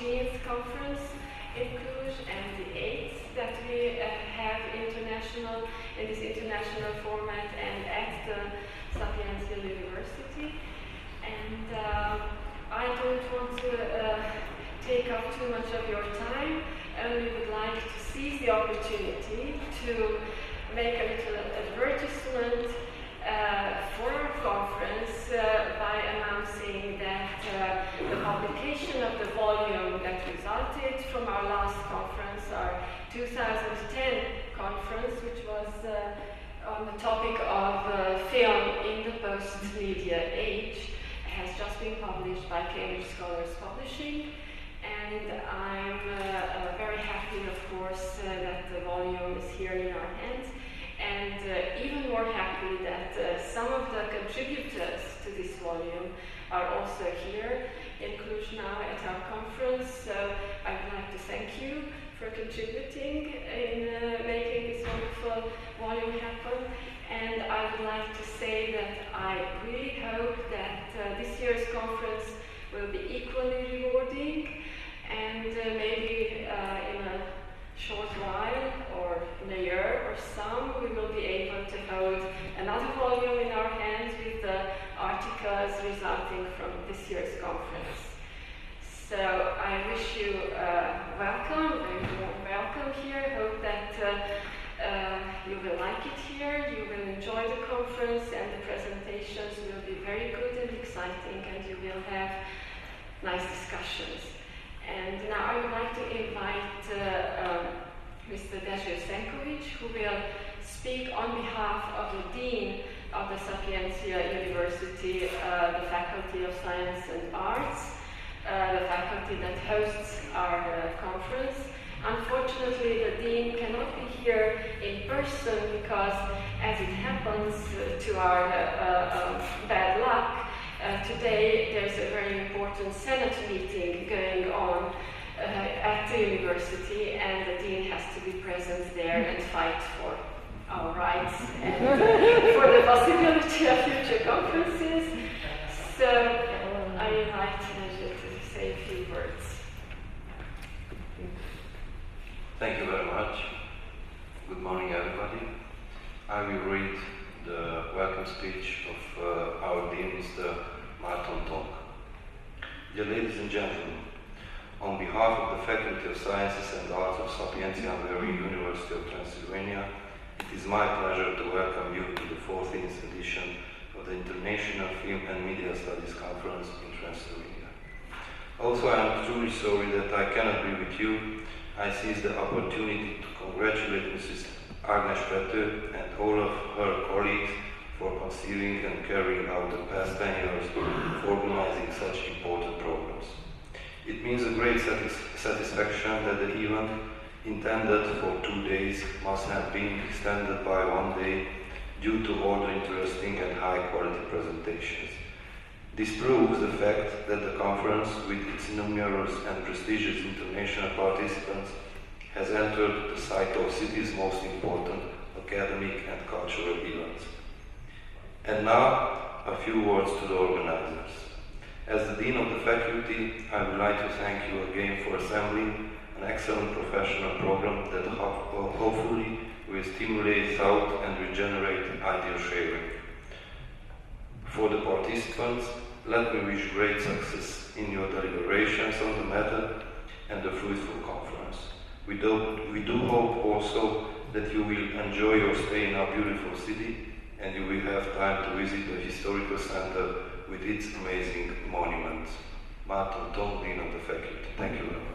14th conference in Cluj and the 8th that we have in this international format and at the Sapientia University. And I don't want to take up too much of your time. I only would like to seize the opportunity to make a little advertisement for our conference by announcing that the publication of the volume that resulted from our last conference, our 2010 conference, which was on the topic of film in the post-media age, has just been published by Cambridge Scholars Publishing. And I'm very happy, of course, that the volume is here in our hands, and even more happy that some of the contributors to this volume are also here in Cluj now at our conference. So I would like to thank you for contributing in making this wonderful volume happen. And I would like to say that I really hope that this year's conference will be equally rewarding, and maybe in a short while or in a year or some we will be able to hold another volume in our hands with the articles resulting from this year's conference. So I wish you welcome, very warm welcome here. Hope that you will like it here, you will enjoy the conference, and the presentations will be very good and exciting, and you will have nice discussions. And now I would like to invite Mr. Dezső Szenkovics, who will speak on behalf of the Dean of the Sapientia University, the Faculty of Science and Arts, the faculty that hosts our conference. Unfortunately, the Dean cannot be here in person because, as it happens to our bad luck, today there's a very important Senate meeting going on at the university, and the Dean has to be present there and fight for our rights and for the possibility of future conferences. So I invite Dezső to say a few words. Thank you very much. Good morning, everybody. I will read the welcome speech of our Dean, Mr. Marton Tonk. Dear ladies and gentlemen, on behalf of the Faculty of Sciences and Arts of Sapientia University of Transylvania, it is my pleasure to welcome you to the 14th edition of the International Film and Media Studies Conference in Transylvania. Also, I am truly sorry that I cannot be with you. I seize the opportunity to congratulate Mrs. Ágnes Pethő and all of her colleagues for conceiving and carrying out the past 10 years of organizing such important programs. It means a great satisfaction that the event, intended for 2 days, must have been extended by 1 day due to all the interesting and high-quality presentations. This proves the fact that the conference, with its numerous and prestigious international participants, has entered the sight of city's most important academic and cultural events. And now, a few words to the organizers. As the Dean of the Faculty, I would like to thank you again for assembling an excellent professional program that hopefully will stimulate thought and regenerate idea sharing. For the participants, let me wish great success in your deliberations on the matter and a fruitful conference. We do hope also that you will enjoy your stay in our beautiful city and you will have time to visit the historical center with its amazing monuments. Marton Tonk, Dean of the Faculty. Thank you very much.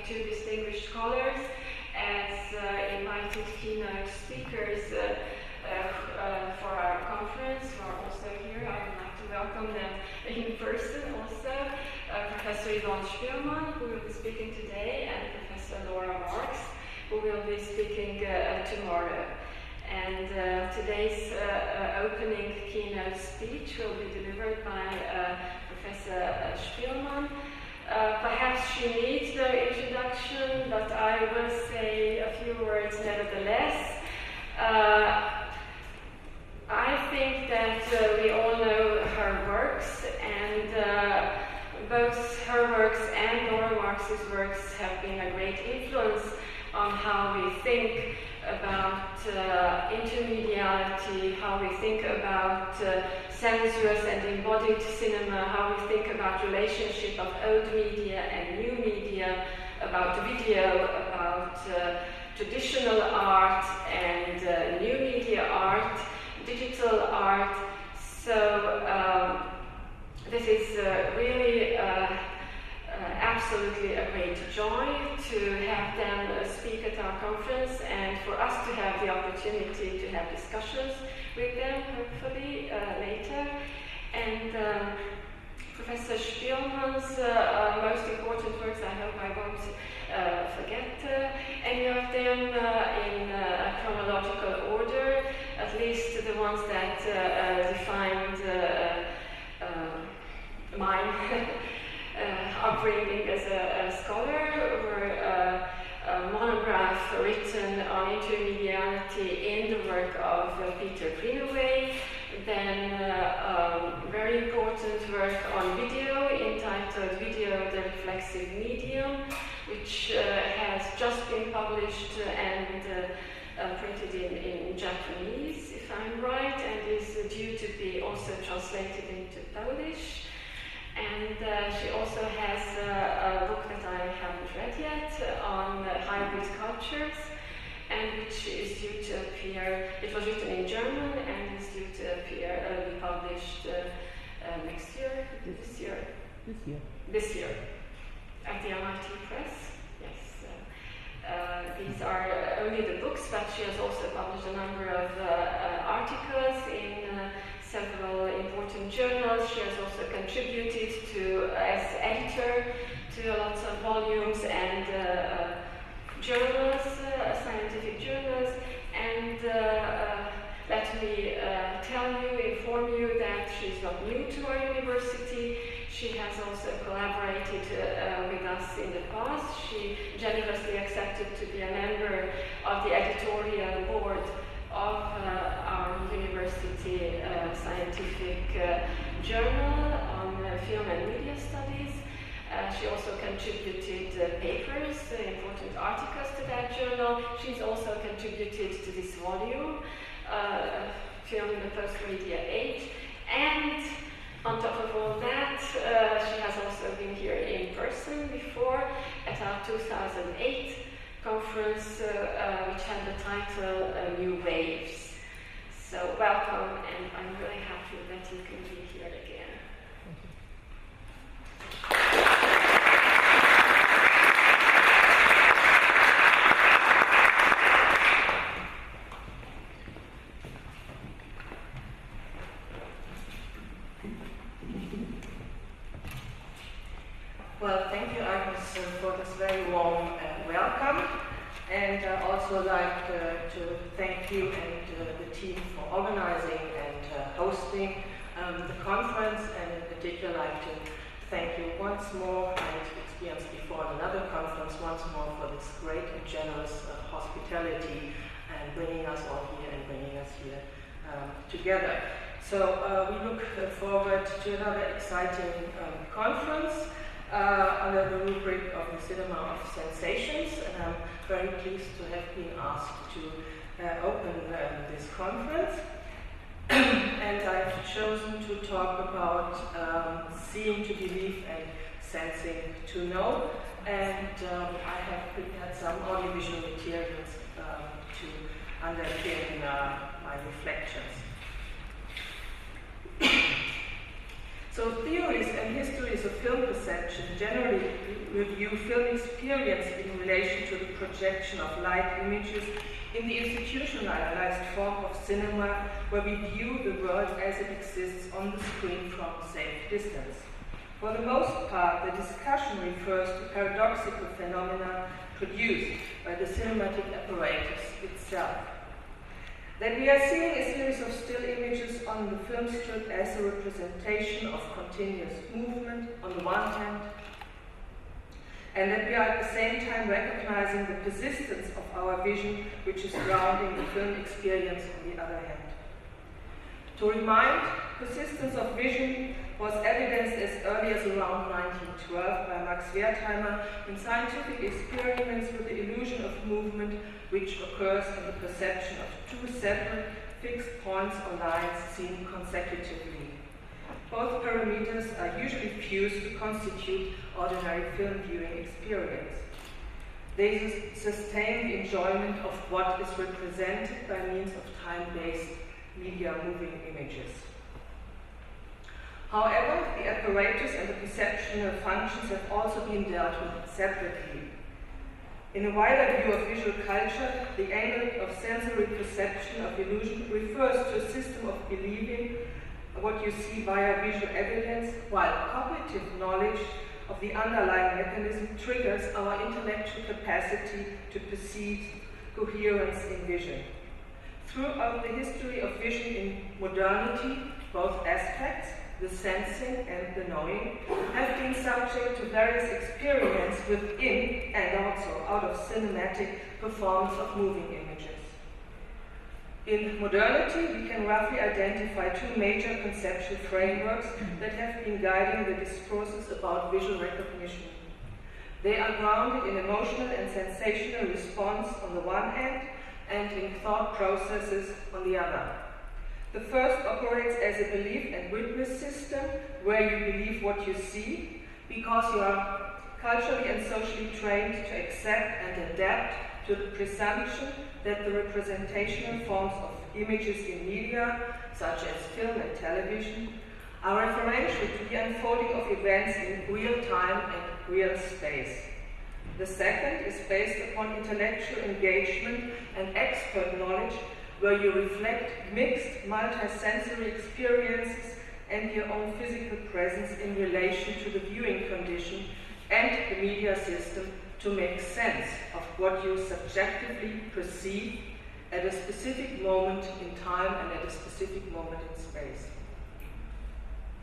Two distinguished scholars as invited keynote speakers for our conference, who are also here. I would like to welcome them in person also. Professor Yvonne Spielmann, who will be speaking today, and Professor Laura Marks, who will be speaking tomorrow. And today's opening keynote speech will be delivered by Professor Spielmann. she needs no introduction, but I will say a few words nevertheless. I think that we all know her works, and both her works and Laura Marx's works have been a great influence on how we think about intermediality, how we think about sensuous and embodied cinema, how we think about relationship of old media and new media, about video, about traditional art and new media art, digital art. So this is really absolutely a great joy to have them speak at our conference and for us to have the opportunity to have discussions with them, hopefully later. And Professor Spielmann's most important works, I hope I won't forget any of them in chronological order, at least the ones that defined mine upbringing as a scholar, were a monograph written on intermediality in the work of Peter Greenaway, then very important work on video entitled Video, the Reflexive Medium, which has just been published and printed in Japanese, if I'm right, and is due to be also translated into Polish. And she also has a book that I haven't read yet on hybrid cultures, and which is due to appear, it was written in German and is due to appear, be published next year? This year? This year. At the MIT Press, yes. These are only the books, but she has also published a number of articles in several important journals. She has also contributed to, as editor, to lots of volumes and journals, scientific journals. And let me inform you that she's not new to our university. She has also collaborated with us in the past. She generously accepted to be a member of the editorial board of our university scientific journal on film and media studies. She also contributed papers, important articles to that journal. She's also contributed to this volume, Film in the Post-Media Age. And on top of all that, she has also been here in person before at our 2008 conference, which had the title New Waves. So welcome, and I'm really happy that you can be here again. Well, thank you, Ágnes, for this very warm welcome. And I'd also like to thank you and the team for organizing and hosting the conference, and in particular I'd like to thank you once more, and experienced before in another conference, once more for this great and generous hospitality and bringing us all here and bringing us here together. So we look forward to another exciting conference under the rubric of the Cinema of Sensations, and I'm very pleased to have been asked to open this conference. And I've chosen to talk about seeing to believe and sensing to know, and I have prepared some audiovisual materials to underpin my reflections. So theories and histories of film perception generally review film experience in relation to the projection of light images in the institutionalized form of cinema, where we view the world as it exists on the screen from a safe distance. For the most part, the discussion refers to paradoxical phenomena produced by the cinematic apparatus itself. That we are seeing a series of still images on the film strip as a representation of continuous movement on the one hand, and that we are at the same time recognizing the persistence of our vision, which is grounding the film experience on the other hand. To remind, persistence of vision was evidenced as early as around 1912 by Max Wertheimer in scientific experiments with the illusion of movement, which occurs in the perception of two separate fixed points or lines seen consecutively. Both parameters are usually fused to constitute ordinary film viewing experience. They sustain the enjoyment of what is represented by means of time-based media moving images. However, the apparatus and the perceptual functions have also been dealt with separately. In a wider view of visual culture, the aim of sensory perception of illusion refers to a system of believing what you see via visual evidence, while cognitive knowledge of the underlying mechanism triggers our intellectual capacity to perceive coherence in vision. Throughout the history of vision in modernity, both aspects, the sensing and the knowing, have been subject to various experiments within and also out of cinematic performance of moving images. In modernity, we can roughly identify two major conceptual frameworks that have been guiding the discourses about visual recognition. They are grounded in emotional and sensational response on the one hand, and in thought processes on the other. The first operates as a belief and witness system, where you believe what you see, because you are culturally and socially trained to accept and adapt to the presumption that the representational forms of images in media, such as film and television, are referential to the unfolding of events in real time and real space. The second is based upon intellectual engagement and expert knowledge, where you reflect mixed multisensory experiences and your own physical presence in relation to the viewing condition and the media system to make sense of what you subjectively perceive at a specific moment in time and at a specific moment in space.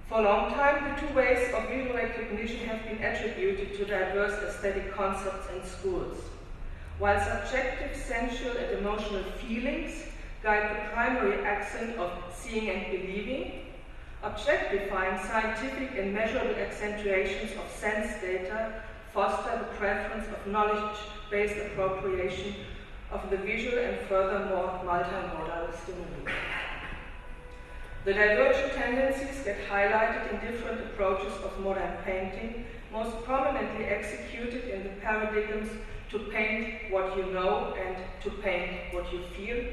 For a long time, the two ways of visual recognition have been attributed to diverse aesthetic concepts in schools. While subjective, sensual, and emotional feelings guide the primary accent of seeing and believing, objectifying scientific and measurable accentuations of sense data foster the preference of knowledge-based appropriation of the visual and furthermore multimodal stimuli. The divergent tendencies get highlighted in different approaches of modern painting, most prominently executed in the paradigms to paint what you know and to paint what you feel,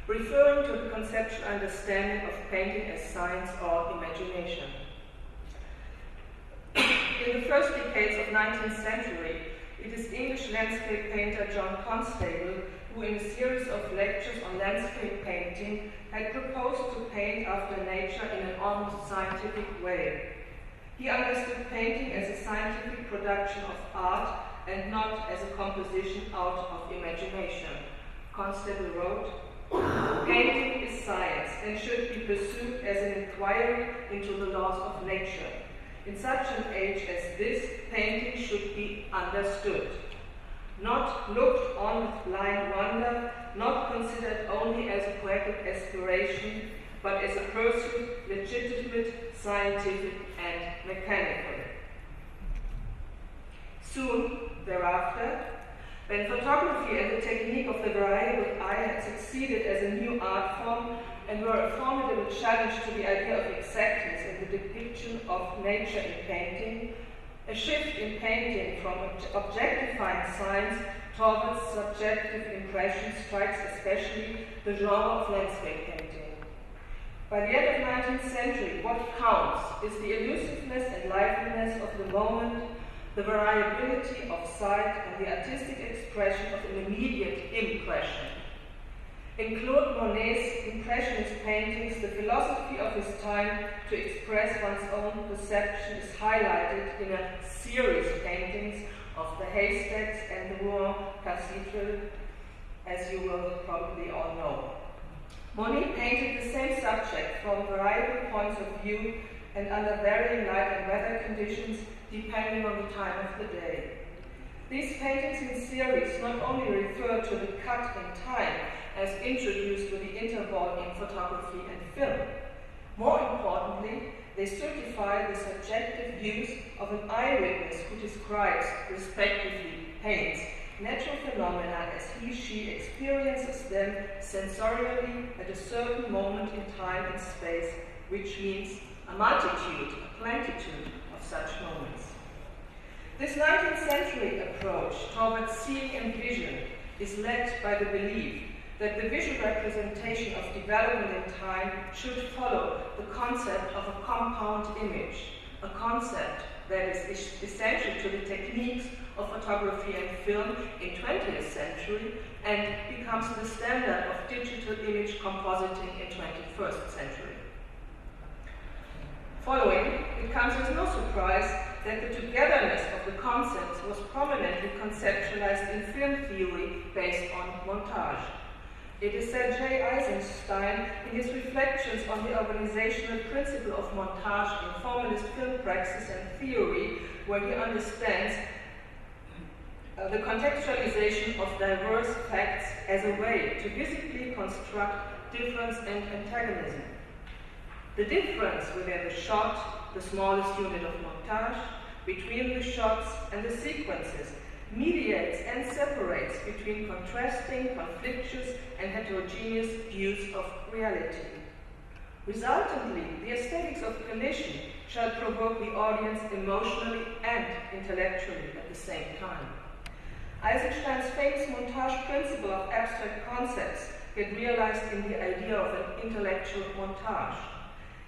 referring to the conceptual understanding of painting as science or imagination. In the first decades of 19th century, it is English landscape painter John Constable who, in a series of lectures on landscape painting, had proposed to paint after nature in an almost scientific way. He understood painting as a scientific production of art and not as a composition out of imagination. Constable wrote, "Painting is science and should be pursued as an inquiry into the laws of nature. In such an age as this, painting should be understood, not looked on with blind wonder, not considered only as a poetic aspiration, but as a pursuit legitimate, scientific, and mechanical." Soon thereafter, when photography and the technique of the variable eye had succeeded as a new art form and were a formidable challenge to the idea of exactness in the depiction of nature in painting, a shift in painting from objectifying science towards subjective impression strikes especially the genre of landscape painting. By the end of the 19th century, what counts is the elusiveness and liveliness of the moment, the variability of sight, and the artistic expression of an immediate impression. In Claude Monet's Impressionist paintings, the philosophy of his time to express one's own perception is highlighted in a series of paintings of the haystacks and the Rouen Cathedral, as you will probably all know. Monet painted the same subject from variable points of view and under varying light and weather conditions depending on the time of the day. These paintings in series not only refer to the cut in time as introduced with the interval in photography and film. More importantly, they certify the subjective views of an eyewitness who describes, respectively, paints natural phenomena as he/she experiences them sensorially at a certain moment in time and space, which means a multitude, a plenitude of such moments. This 19th century approach towards seeing and vision is led by the belief that the visual representation of development in time should follow the concept of a compound image, a concept that is essential to the techniques of photography and film in 20th century and becomes the standard of digital image compositing in 21st century. Following, it comes as no surprise that the togetherness of the concepts was prominently conceptualized in film theory based on montage. It is said J. Eisenstein, in his reflections on the organizational principle of montage in formalist film praxis and theory, where he understands the contextualization of diverse facts as a way to visibly construct difference and antagonism. The difference within the shot, the smallest unit of montage, between the shots and the sequences, mediates and separates between contrasting, conflictuous, and heterogeneous views of reality. Resultantly, the aesthetics of collision shall provoke the audience emotionally and intellectually at the same time. Eisenstein's famous montage principle of abstract concepts get realized in the idea of an intellectual montage.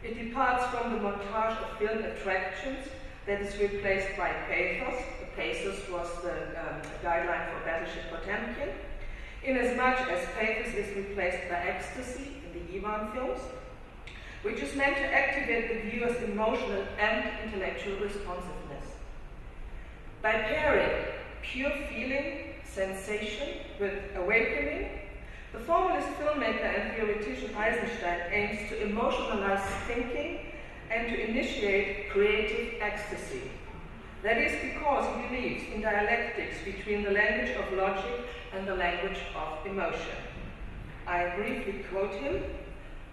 It departs from the montage of film attractions that is replaced by pathos. The pathos was the guideline for Battleship Potemkin, inasmuch as pathos is replaced by ecstasy in the Yvonne films, which is meant to activate the viewer's emotional and intellectual responsiveness. By pairing pure feeling, sensation with awakening, the formalist filmmaker and theoretician Eisenstein aims to emotionalize thinking and to initiate creative ecstasy. That is because he believes in dialectics between the language of logic and the language of emotion. I briefly quote him: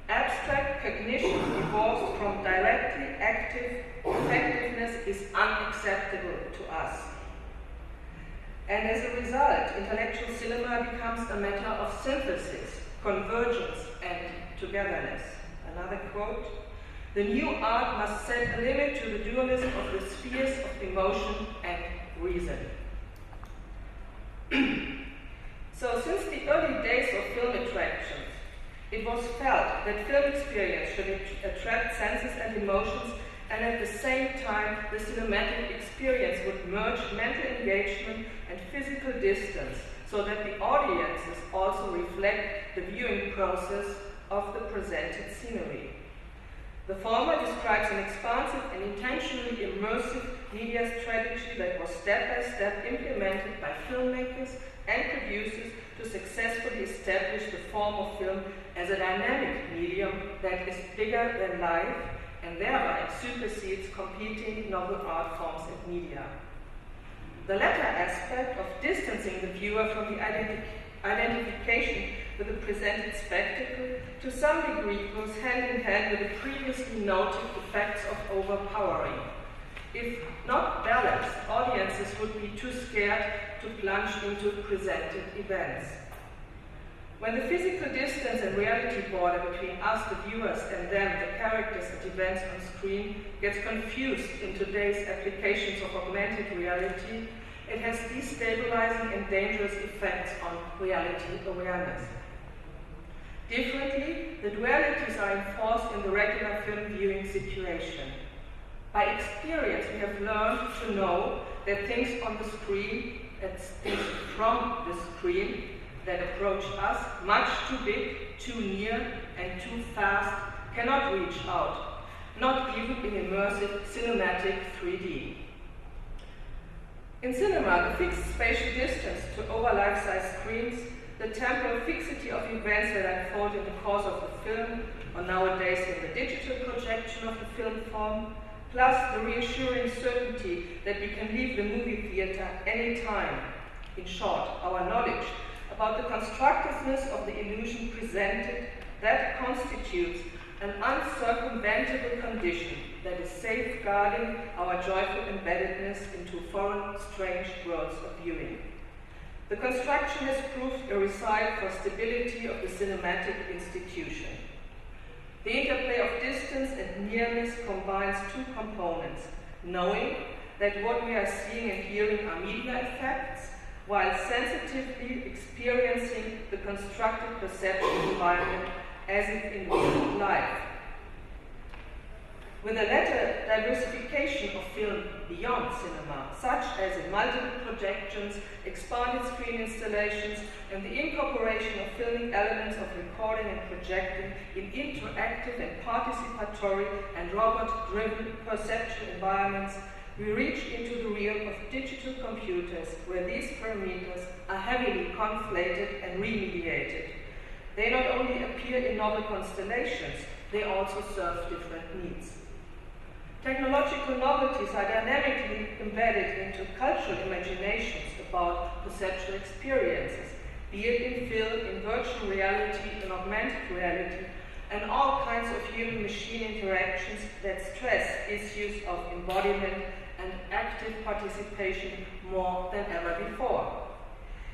"Abstract cognition divorced from directly active effectiveness is unacceptable to us. And as a result, intellectual cinema becomes a matter of synthesis, convergence, and togetherness." Another quote: "The new art must set a limit to the dualism of the spheres of emotion and reason." So, since the early days of film attractions, it was felt that film experience should attract senses and emotions, and at the same time, the cinematic experience would merge mental engagement and physical distance, so that the audiences also reflect the viewing process of the presented scenery. The former describes an expansive and intentionally immersive media strategy that was step-by-step implemented by filmmakers and producers to successfully establish the form of film as a dynamic medium that is bigger than life and thereby supersedes competing novel art forms and media. The latter aspect of distancing the viewer from the identification with the presented spectacle to some degree goes hand in hand with the previously noted effects of overpowering. If not balanced, audiences would be too scared to plunge into presented events. When the physical distance and reality border between us, the viewers, and them, the characters and events on screen, gets confused in today's applications of augmented reality, it has destabilizing and dangerous effects on reality awareness. Differently, the dualities are enforced in the regular film viewing situation. By experience, we have learned to know that things on the screen, that things from the screen that approach us, much too big, too near, and too fast, cannot reach out, not even in immersive cinematic 3D. In cinema, the fixed spatial distance to over life-size screens, the temporal fixity of events that unfold in the course of the film, or nowadays in the digital projection of the film form, plus the reassuring certainty that we can leave the movie theatre any time. In short, our knowledge about the constructiveness of the illusion presented that constitutes an uncircumventable condition that is safeguarding our joyful embeddedness into foreign, strange worlds of viewing. The construction has proved a recipe for stability of the cinematic institution. The interplay of distance and nearness combines two components, knowing that what we are seeing and hearing are media effects, while sensitively experiencing the constructed perceptual environment as if in real life. With a latter diversification of film beyond cinema, such as in multiple projections, expanded screen installations, and the incorporation of filming elements of recording and projecting in interactive and participatory and robot-driven perceptual environments, we reach into the realm of digital computers, where these parameters are heavily conflated and remediated. They not only appear in novel constellations, they also serve different needs. Technological novelties are dynamically embedded into cultural imaginations about perceptual experiences, be it in film, in virtual reality, in augmented reality, and all kinds of human-machine interactions that stress issues of embodiment and active participation more than ever before.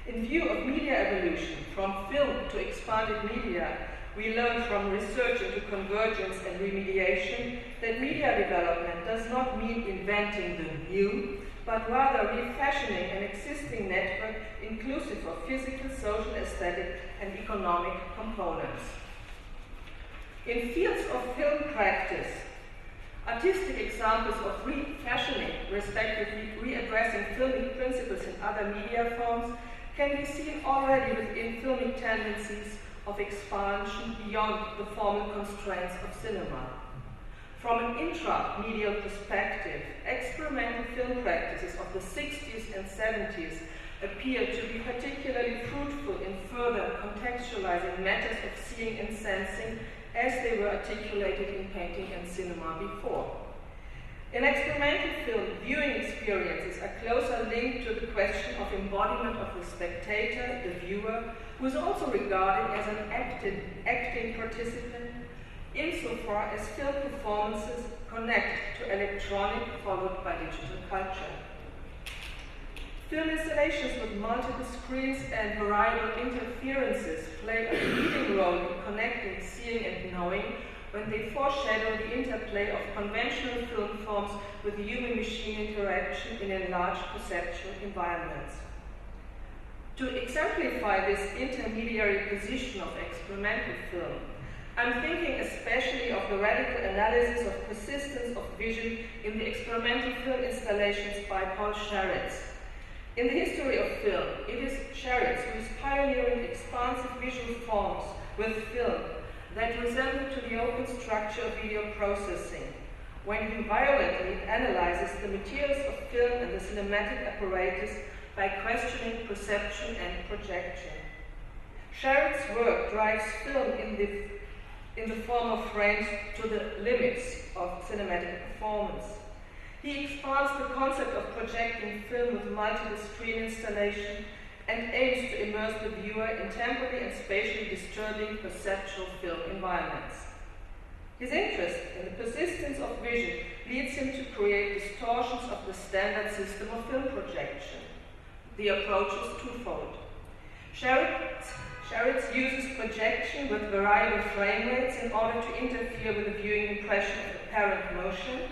In view of media evolution, from film to expanded media, we learn from research into convergence and remediation that media development does not mean inventing the new, but rather refashioning an existing network inclusive of physical, social, aesthetic, and economic components. In fields of film practice, artistic examples of refashioning, respectively readdressing filmic principles in other media forms, can be seen already within filmic tendencies of expansion beyond the formal constraints of cinema. From an intra-medial perspective, experimental film practices of the 60s and 70s appear to be particularly fruitful in further contextualizing matters of seeing and sensing as they were articulated in painting and cinema before. In experimental film, viewing experiences are closer linked to the question of embodiment of the spectator, the viewer, who is also regarded as an acting participant, insofar as film performances connect to electronic followed by digital culture. Film installations with multiple screens and variable interferences play a leading role in connecting seeing and knowing when they foreshadow the interplay of conventional film forms with human-machine interaction in enlarged perceptual environments. To exemplify this intermediary position of experimental film, I'm thinking especially of the radical analysis of persistence of vision in the experimental film installations by Paul Sharits. In the history of film, it is Sharits who is pioneering expansive visual forms with film that resemble to the open structure of video processing, when he violently analyzes the materials of film and the cinematic apparatus by questioning perception and projection. Sharits' work drives film in the form of frames to the limits of cinematic performance. He expands the concept of projecting film with multiple screen installation and aims to immerse the viewer in temporally and spatially disturbing perceptual film environments. His interest in the persistence of vision leads him to create distortions of the standard system of film projection. The approach is twofold. Sharits uses projection with variable frame rates in order to interfere with the viewing impression of apparent motion,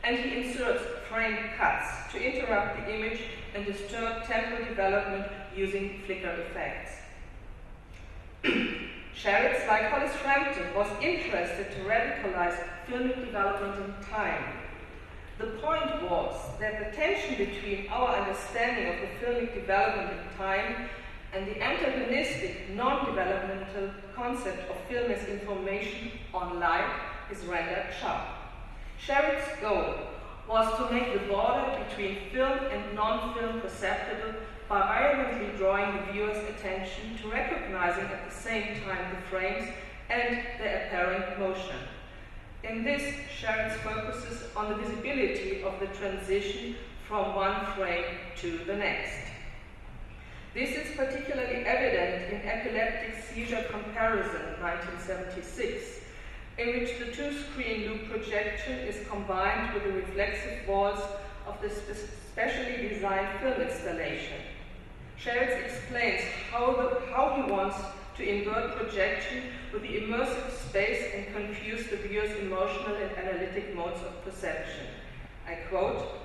and he inserts frame cuts to interrupt the image and disturb temporal development using flicker effects. Sharits, like Hollis Frampton, was interested to radicalize filmic development in time. The point was that the tension between our understanding of the filmic development in time and the antagonistic, non-developmental concept of film as information on light is rendered sharp. Sharits' goal was to make the border between film and non-film perceptible by violently drawing the viewer's attention to recognizing at the same time the frames and their apparent motion. In this, Sharits focuses on the visibility of the transition from one frame to the next. This is particularly evident in Epileptic Seizure Comparison, 1976, in which the two-screen loop projection is combined with the reflexive walls of the specially designed film installation. Scherritz explains how he wants to invert projection with the immersive space and confuse the viewer's emotional and analytic modes of perception. I quote,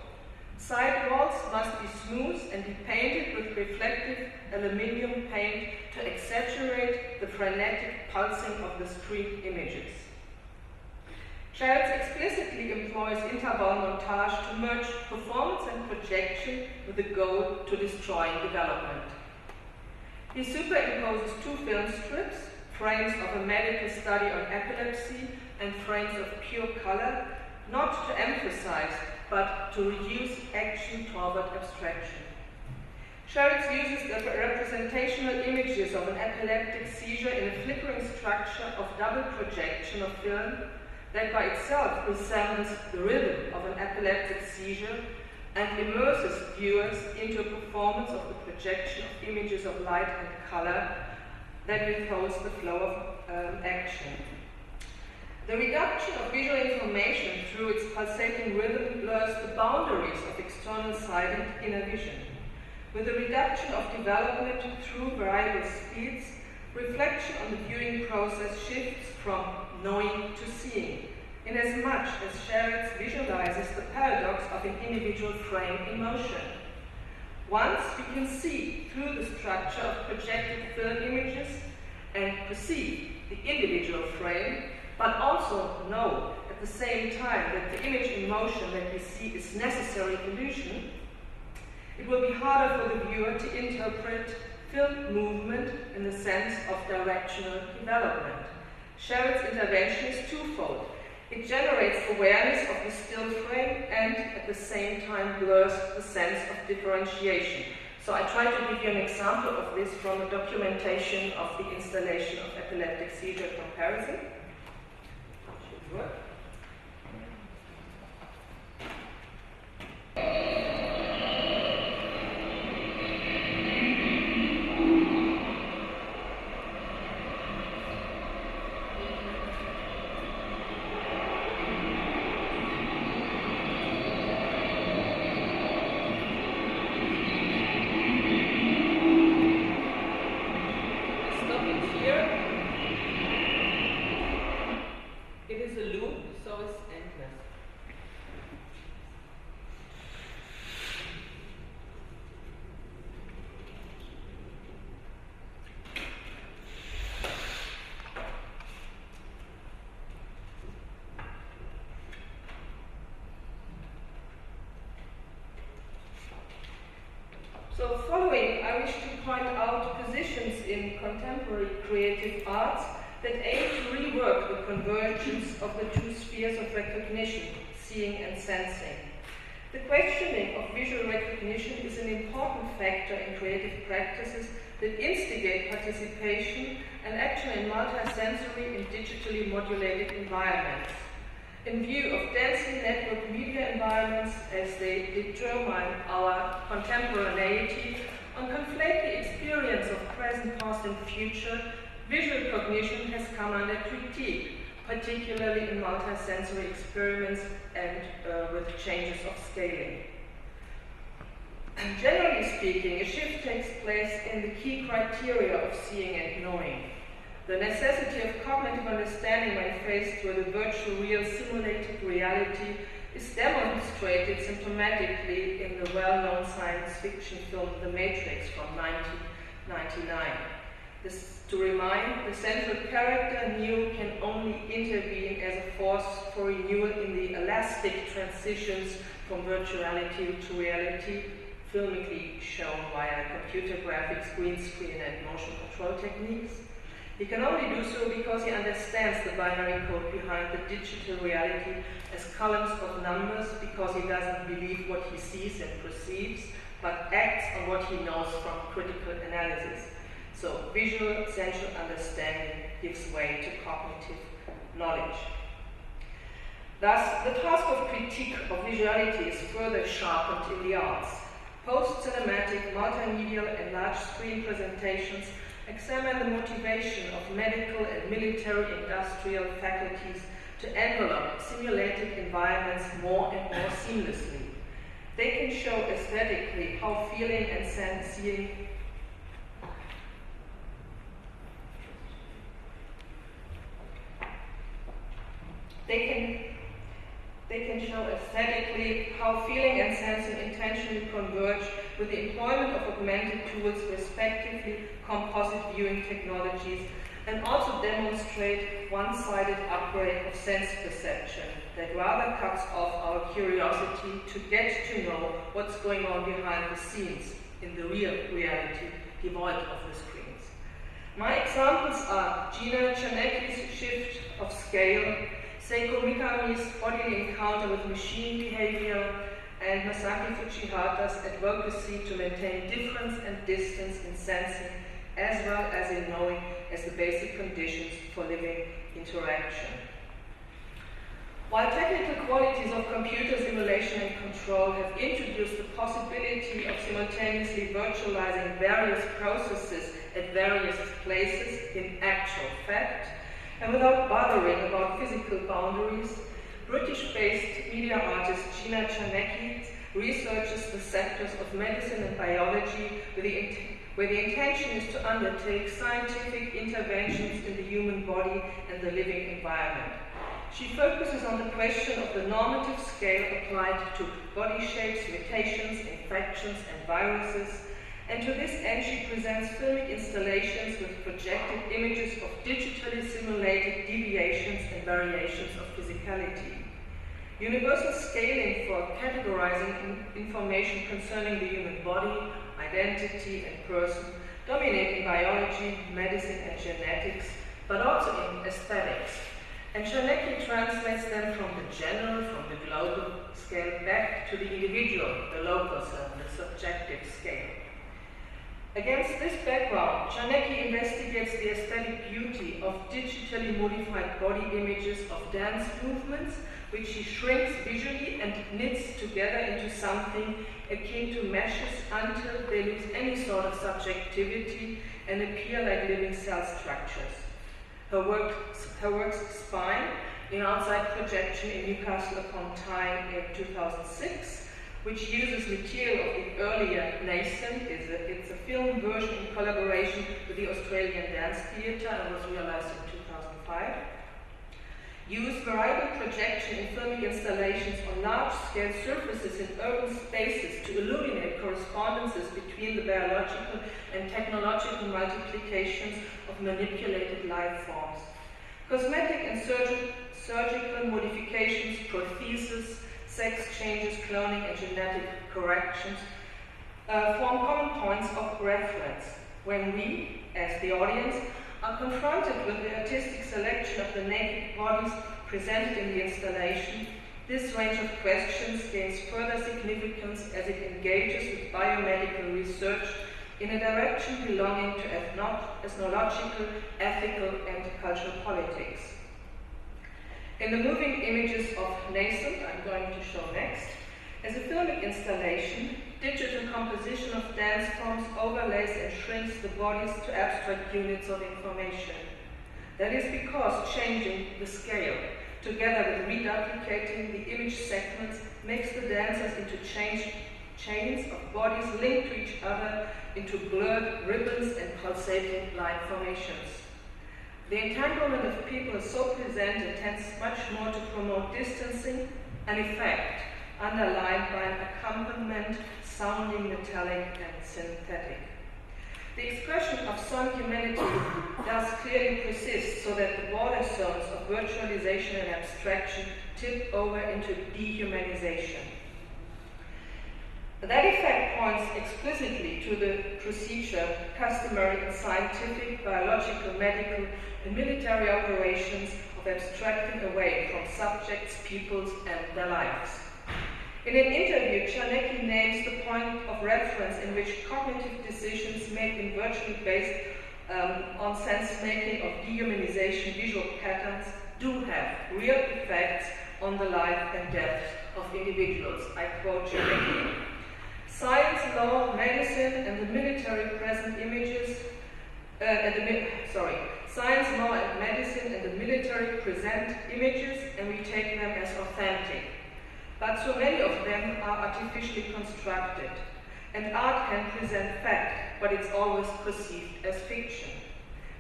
"Side walls must be smooth and be painted with reflective aluminium paint to exaggerate the frenetic pulsing of the screen images." Scherritz explicitly employs interval montage to merge performance and projection with the goal to destroying development. He superimposes two film strips, frames of a medical study on epilepsy and frames of pure color, not to emphasize, but to reduce action toward abstraction. Scherritz uses the representational images of an epileptic seizure in a flickering structure of double projection of film that by itself resembles the rhythm of an epileptic seizure and immerses viewers into a performance of the projection of images of light and color that withholds the flow of action. The reduction of visual information through its pulsating rhythm blurs the boundaries of external sight and inner vision. With the reduction of development through variable speeds, reflection on the viewing process shifts from knowing to seeing, inasmuch as Scherritz visualizes the paradox of an individual frame in motion. Once we can see through the structure of projected film images and perceive the individual frame, but also know at the same time that the image in motion that we see is necessary illusion, it will be harder for the viewer to interpret film movement in the sense of directional development. Scherritz's intervention is twofold. It generates awareness of the still frame and at the same time blurs the sense of differentiation. So I try to give you an example of this from a documentation of the installation of epileptic seizure comparison. Should work. So following, I wish to point out positions in contemporary creative arts that aim to rework the convergence of the two spheres of recognition, seeing and sensing. The questioning of visual recognition is an important factor in creative practices that instigate participation and action in multisensory and digitally modulated environments. In view of densely networked media environments as they determine our contemporaneity and conflate the experience of present, past and future, visual cognition has come under critique, particularly in multisensory experiments and with changes of scaling. Generally speaking, a shift takes place in the key criteria of seeing and knowing. The necessity of cognitive understanding when faced with a virtual real simulated reality is demonstrated symptomatically in the well-known science fiction film The Matrix from 1999. To remind, the central character, Neo, can only intervene as a force for renewal in the elastic transitions from virtuality to reality, filmically shown via computer graphics, green screen and motion control techniques. He can only do so because he understands the binary code behind the digital reality as columns of numbers, because he doesn't believe what he sees and perceives, but acts on what he knows from critical analysis. So visual sensual understanding gives way to cognitive knowledge. Thus, the task of critique of visuality is further sharpened in the arts. Post-cinematic, multimedia and large-screen presentations examine the motivation of medical and military industrial faculties to envelop simulated environments more and more seamlessly. They can show aesthetically how feeling and seeing They can show aesthetically how feeling and sensing intentionally converge with the employment of augmented tools, respectively composite viewing technologies, and also demonstrate one-sided upgrade of sense perception that rather cuts off our curiosity to get to know what's going on behind the scenes in the real reality devoid of the screens. My examples are Gina Czarnecki's shift of scale, Seiko Mikami's bodily encounter with machine behavior, and Masaki Fujihata's advocacy to maintain difference and distance in sensing as well as in knowing as the basic conditions for living interaction. While technical qualities of computer simulation and control have introduced the possibility of simultaneously virtualizing various processes at various places in actual fact, and without bothering about physical boundaries, British-based media artist Gina Czarnecki researches the sectors of medicine and biology where the intention is to undertake scientific interventions in the human body and the living environment. She focuses on the question of the normative scale applied to body shapes, mutations, infections, and viruses, and to this end she presents filmic installations with projected images of digitally simulated deviations and variations of physicality. Universal scaling for categorizing information concerning the human body, identity, and person dominate in biology, medicine, and genetics, but also in aesthetics. And Czarnecki translates them from the general, from the global scale back to the individual, the local self, the subjective scale. Against this background, Czarnecki investigates the aesthetic beauty of digitally modified body images of dance movements, which she shrinks visually and knits together into something akin to meshes until they lose any sort of subjectivity and appear like living cell structures. Her work's Spine, in outside projection in Newcastle upon Tyne in 2006, which uses material of the earlier Nascent. It's a film version in collaboration with the Australian Dance Theatre and was realized in 2005. Use variable projection in filmic installations on large-scale surfaces in urban spaces to illuminate correspondences between the biological and technological multiplications of manipulated life forms. Cosmetic and surgical modifications, prosthesis, sex changes, cloning, and genetic corrections form common points of reference when we, as the audience, are confronted with the artistic selection of the naked bodies presented in the installation. This range of questions gains further significance as it engages with biomedical research in a direction belonging to ethnological, ethical, and cultural politics. In the moving images of Nascent, I'm going to show next, as a filmic installation, digital composition of dance forms overlays and shrinks the bodies to abstract units of information. That is because changing the scale, together with reduplicating the image segments, makes the dancers into chains of bodies linked to each other into blurred ribbons and pulsating line formations. The entanglement of people is so presented tends much more to promote distancing, an effect underlined by an accompaniment sounding metallic and synthetic. The expression of some humanity thus clearly persists so that the border zones of virtualization and abstraction tip over into dehumanization. That effect points explicitly to the procedure customary in scientific, biological, medical, and military operations of abstracting away from subjects, peoples, and their lives. In an interview, Czarnecki names the point of reference in which cognitive decisions made in virtually based on sense-making of dehumanization visual patterns do have real effects on the life and death of individuals. I quote Janicki, "Science, law, medicine, and the military present images, science, law, and medicine and the military present images, and we take them as authentic. But so many of them are artificially constructed. And art can present fact, but it's always perceived as fiction.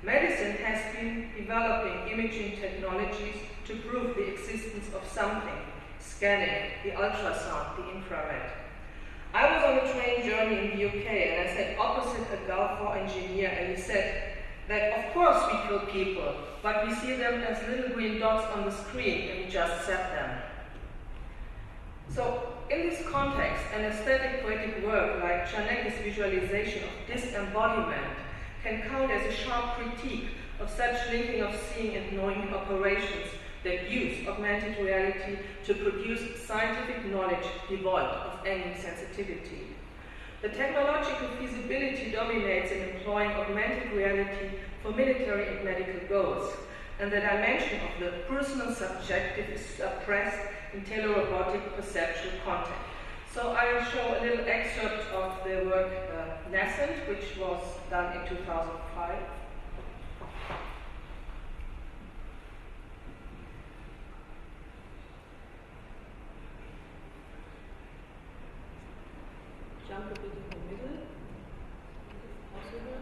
Medicine has been developing imaging technologies to prove the existence of something, scanning, the ultrasound, the infrared. I was on a train journey in the UK and I sat opposite a Gulf War engineer and he said that of course we kill people, but we see them as little green dots on the screen and we just set them." So in this context, an aesthetic poetic work like Janicki's visualization of disembodiment can count as a sharp critique of such linking of seeing and knowing operations that use augmented reality to produce scientific knowledge devoid of any sensitivity. The technological feasibility dominates in employing augmented reality for military and medical goals, and the dimension of the personal subjective is suppressed in telerobotic perceptual content. So I will show a little excerpt of the work Nascent, which was done in 2005. Jump a bit in the middle, if possible.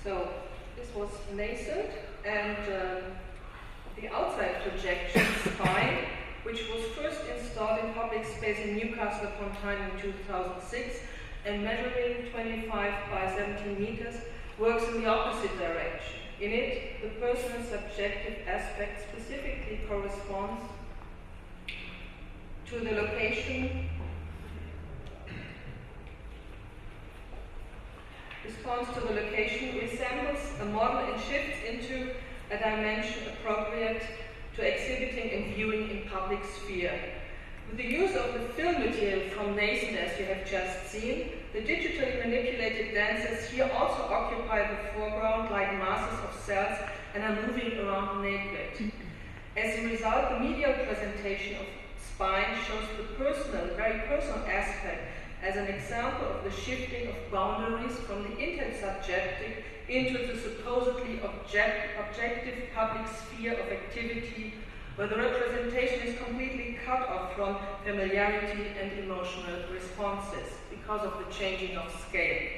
So this was nascent, and the outside projection spine, which was first installed in public space in Newcastle upon Tyne in 2006 and measuring 25 by 17 meters, works in the opposite direction. In it, the personal subjective aspect specifically corresponds to the location, resembles a model and shifts into a dimension appropriate to exhibiting and viewing in public sphere. With the use of the film material from nascent, as you have just seen, the digitally manipulated dancers here also occupy the foreground like masses of cells and are moving around naked. As a result, the medial presentation of spine shows the personal, very personal aspect as an example of the shifting of boundaries from the intersubjective into the supposedly objective public sphere of activity, where the representation is completely cut off from familiarity and emotional responses because of the changing of scale.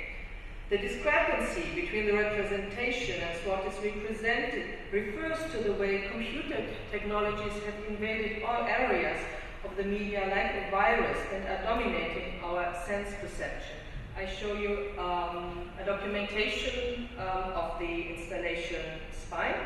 The discrepancy between the representation and what is represented refers to the way computer technologies have invaded all areas of the media like a virus and are dominating our sense perception. I show you a documentation of the installation Spine.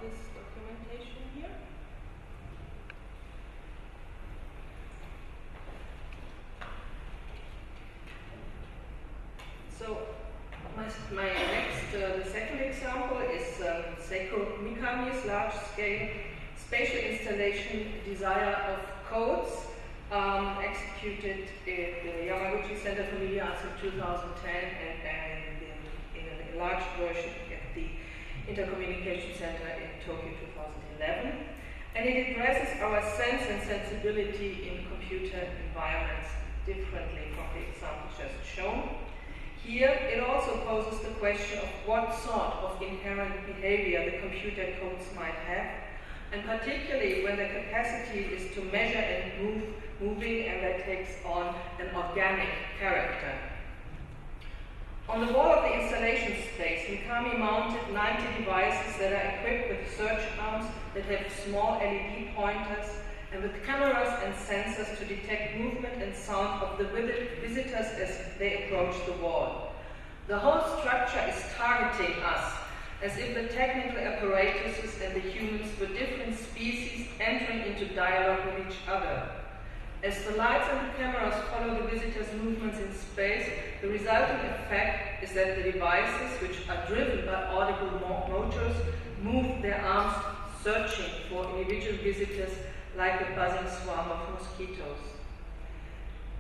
This documentation here. So my next, the second example is Seiko Mikami's large-scale spatial installation Desire of Codes, executed in the Yamaguchi Center for Media Arts in 2010 and in a enlarged version at the Intercommunication Center in Tokyo 2011, and it addresses our sense and sensibility in computer environments differently from the example just shown. Here, it also poses the question of what sort of inherent behavior the computer codes might have, and particularly when the capacity is to measure and moving, and that takes on an organic character. On the wall of the installation space, Mikami mounted 90 devices that are equipped with search arms that have small LED pointers and with cameras and sensors to detect movement and sound of the visitors as they approach the wall. The whole structure is targeting us, as if the technical apparatuses and the humans were different species entering into dialogue with each other. As the lights and the cameras follow the visitors' movements in space, the resulting effect is that the devices, which are driven by audible motors, move their arms searching for individual visitors like a buzzing swarm of mosquitoes.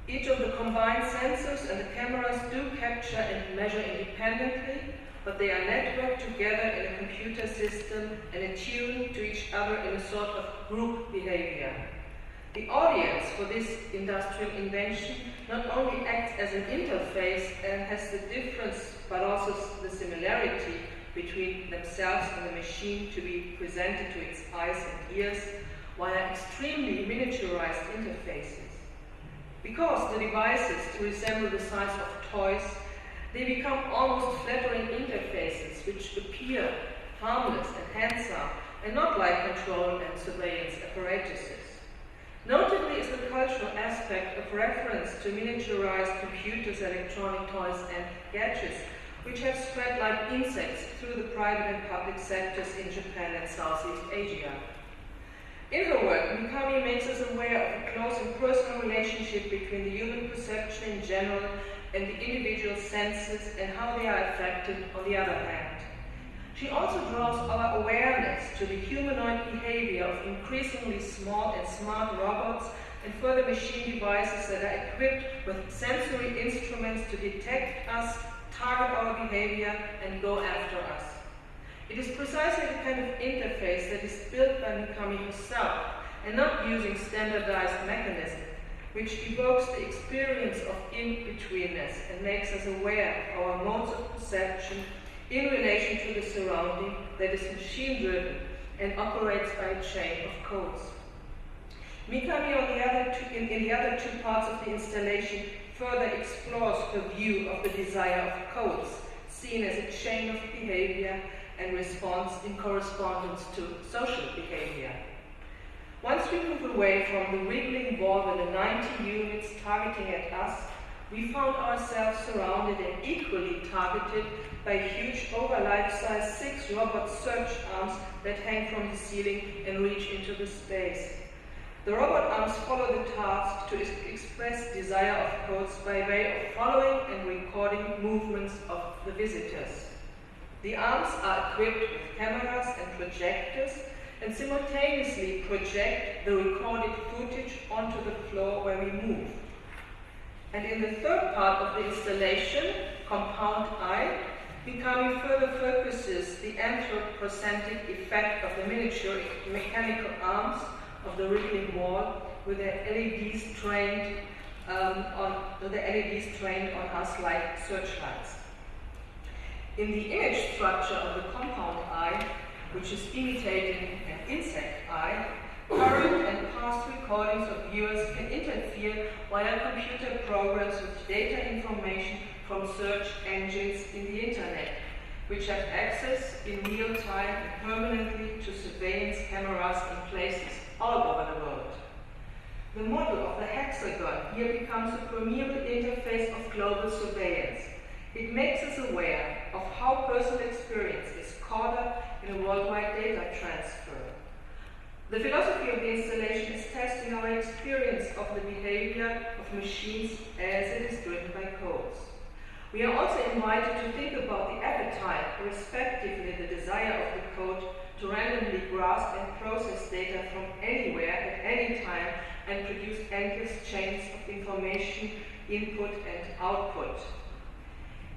Each of the combined sensors and the cameras do capture and measure independently, but they are networked together in a computer system and attuned to each other in a sort of group behavior. The audience for this industrial invention not only acts as an interface and has the difference but also the similarity between themselves and the machine to be presented to its eyes and ears via extremely miniaturized interfaces. Because the devices resemble the size of toys, they become almost flattering interfaces which appear harmless and handsome and not like control and surveillance apparatuses. Notably is the cultural aspect of reference to miniaturized computers, electronic toys and gadgets which have spread like insects through the private and public sectors in Japan and Southeast Asia. In her work, Mikami makes us aware of a close and personal relationship between the human perception in general and the individual senses and how they are affected on the other hand. She also draws our awareness to the humanoid behavior of increasingly small and smart robots and further machine devices that are equipped with sensory instruments to detect us, target our behavior, and go after us. It is precisely the kind of interface that is built by Mikami herself and not using standardized mechanisms, which evokes the experience of in-betweenness and makes us aware of our modes of perception in relation to the surrounding that is machine-driven and operates by a chain of codes. Mikami, in the other two parts of the installation, further explores her view of the desire of codes, seen as a chain of behavior and response in correspondence to social behavior. Once we move away from the wriggling ball with the 90 units targeting at us, we found ourselves surrounded and equally targeted by huge over-life-size 6 robot search arms that hang from the ceiling and reach into the space. The robot arms follow the task to express desire of codes by way of following and recording movements of the visitors. The arms are equipped with cameras and projectors and simultaneously project the recorded footage onto the floor where we move. And in the third part of the installation, Compound I, Mikami further focuses the anthropocentric effect of the miniature mechanical arms of the wriggling wall with their LEDs trained on us like searchlights. In the image structure of the compound eye, which is imitating an insect eye, current and past recordings of viewers can interfere via computer programs with data information from search engines in the internet, which have access in real time and permanently to surveillance cameras in places all over the world. The model of the hexagon here becomes a permeable interface of global surveillance. It makes us aware of how personal experience is caught up in a worldwide data transfer. The philosophy of the installation is testing our experience of the behavior of machines as it is driven by codes. We are also invited to think about the appetite, respectively the desire of the code, to randomly grasp and process data from anywhere at any time and produce endless chains of information, input and output.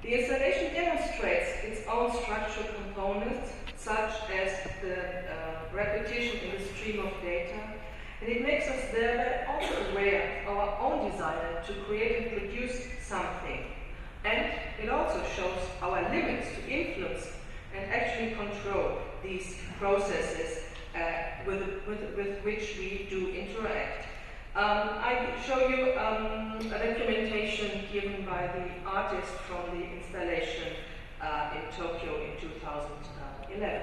The installation demonstrates its own structural components, such as the repetition in the stream of data, and it makes us thereby also aware of our own desire to create and produce something. And it also shows our limits to influence and actually control these processes with which we do interact. I show you a documentation given by the artist from the installation in Tokyo in 2011.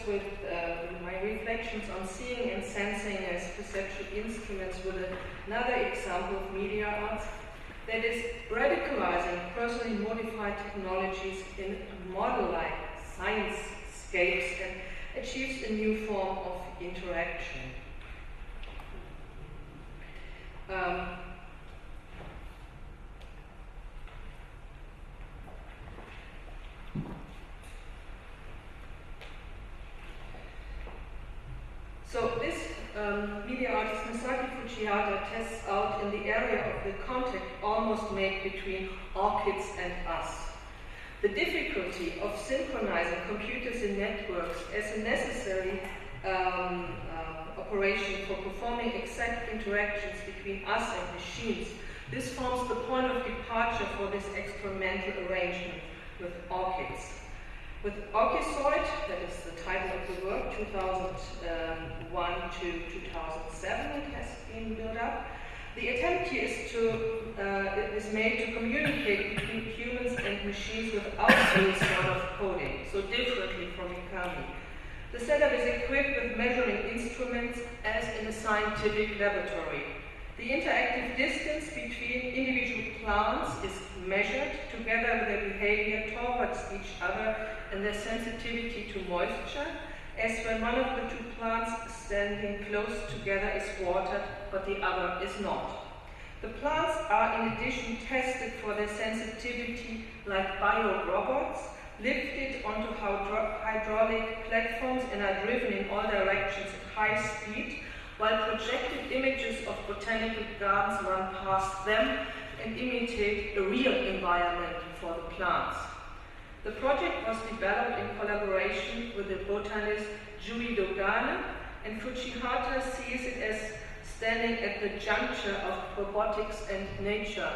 with my reflections on seeing and sensing as perceptual instruments with another example of media arts that is radicalizing personally modified technologies in a model like science-scapes and achieves a new form of interaction. So this media artist Masaki Fujihata tests out in the area of the contact almost made between orchids and us. The difficulty of synchronizing computers in networks as a necessary operation for performing exact interactions between us and machines. This forms the point of departure for this experimental arrangement with orchids. With Orchizoid, that is the title of the work, 2001 to 2007 it has been built up. The attempt here is made to communicate between humans and machines without any sort of coding, so differently from Mikami. The setup is equipped with measuring instruments as in a scientific laboratory. The interactive distance between individual plants is measured together with their behavior towards each other and their sensitivity to moisture, as when one of the two plants standing close together is watered but the other is not. The plants are in addition tested for their sensitivity like bio-robots, lifted onto hydraulic platforms and are driven in all directions at high speed, while projected images of botanical gardens run past them and imitate a real environment for the plants. The project was developed in collaboration with the botanist Jui Dogane, and Fujihata sees it as standing at the juncture of robotics and nature.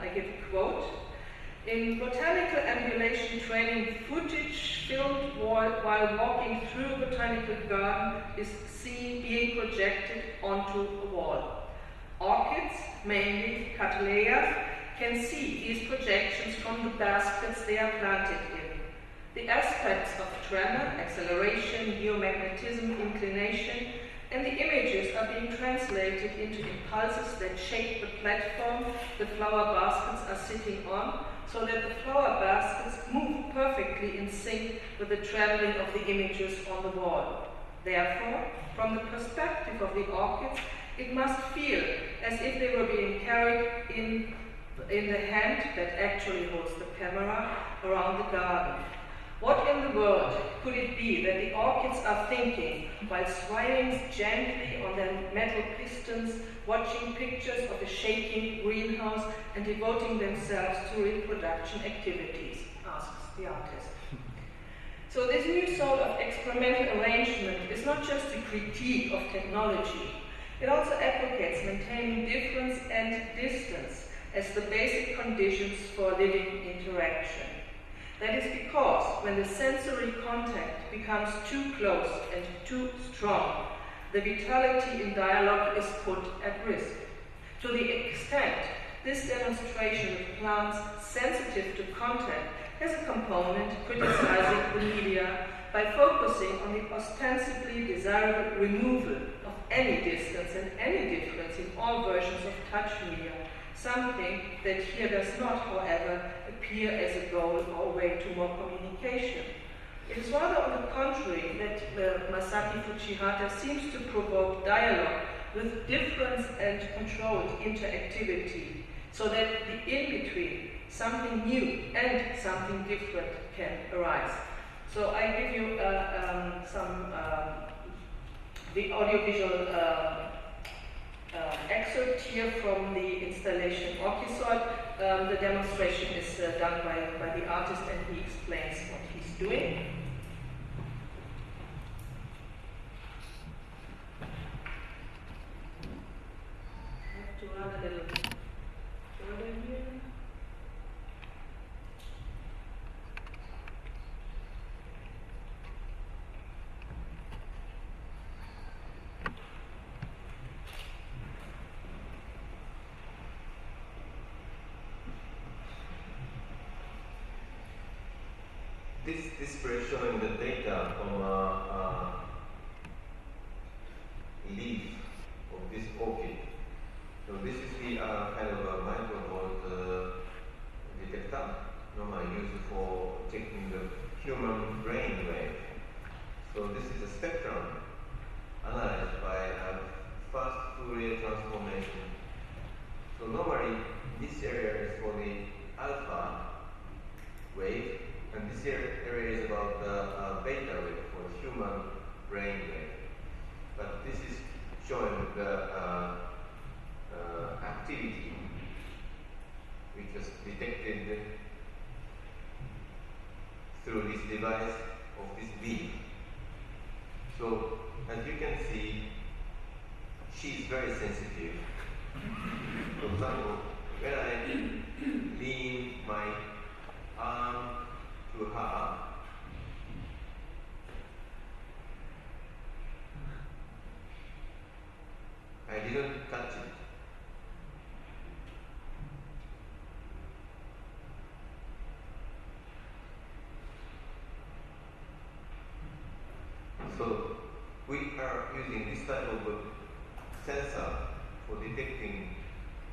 I give a quote. In botanical ambulation training, footage filmed while walking through a botanical garden is seen being projected onto a wall. Orchids, mainly Cattleya, can see these projections from the baskets they are planted in. The aspects of tremor, acceleration, geomagnetism, inclination, and the images are being translated into impulses that shape the platform the flower baskets are sitting on, so that the flower baskets move perfectly in sync with the traveling of the images on the wall. Therefore, from the perspective of the orchids, it must feel as if they were being carried in the hand that actually holds the camera around the garden. What in the world could it be that the orchids are thinking while swaying gently on their metal pistons, watching pictures of a shaking greenhouse and devoting themselves to reproduction activities? Asks the artist. So this new sort of experimental arrangement is not just a critique of technology. It also advocates maintaining difference and distance as the basic conditions for living interaction. That is because when the sensory contact becomes too close and too strong, the vitality in dialogue is put at risk. To the extent this demonstration of plants sensitive to contact has a component criticizing the media by focusing on the ostensibly desirable removal of any distance and any difference in all versions of touch media, something that here does not, however, appear as a goal or way to more communication. It is rather on the contrary that Masaki Fujihata seems to provoke dialogue with difference and controlled interactivity, so that the in-between, something new and something different, can arise. So I give you the audiovisual excerpt here from the installation Orchizoid. The demonstration is done by the artist, and he explains what he's doing. I have to run a little further here. this display is showing the data from a leaf of this orchid. So this is the kind of a microvolt detector, normally used for checking the human brain wave. So this is a spectrum analyzed by a fast Fourier transformation. So normally this area is for the alpha wave, and this area is about the beta wave for the human brain wave. But this is showing the activity which was detected through this device of this leaf. So, as you can see, she is very sensitive. For example, when I lean my arm to her, I didn't touch it. So we are using this type of sensor for detecting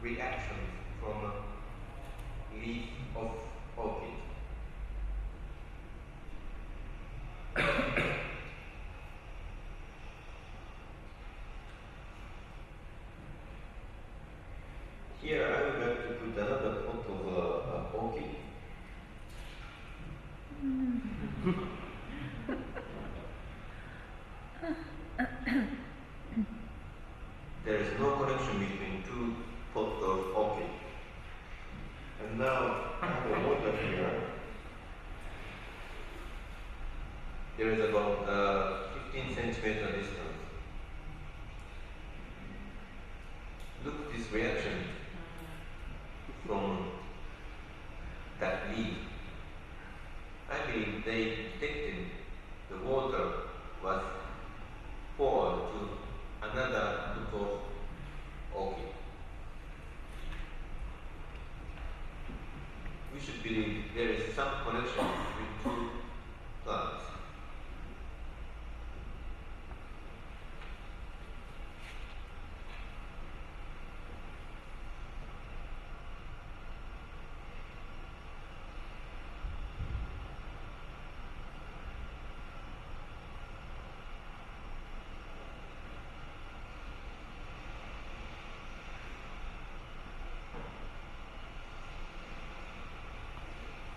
reactions from a leaf of orchid. Here I would like to put another photo of orchid. There is no connection between two photos of orchid. And now I have a water here. There is about 15 centimeter distance. Look at this reaction from that leaf. I believe they detected the water was poured to another group of orchid. We should believe there is some connection between two plants.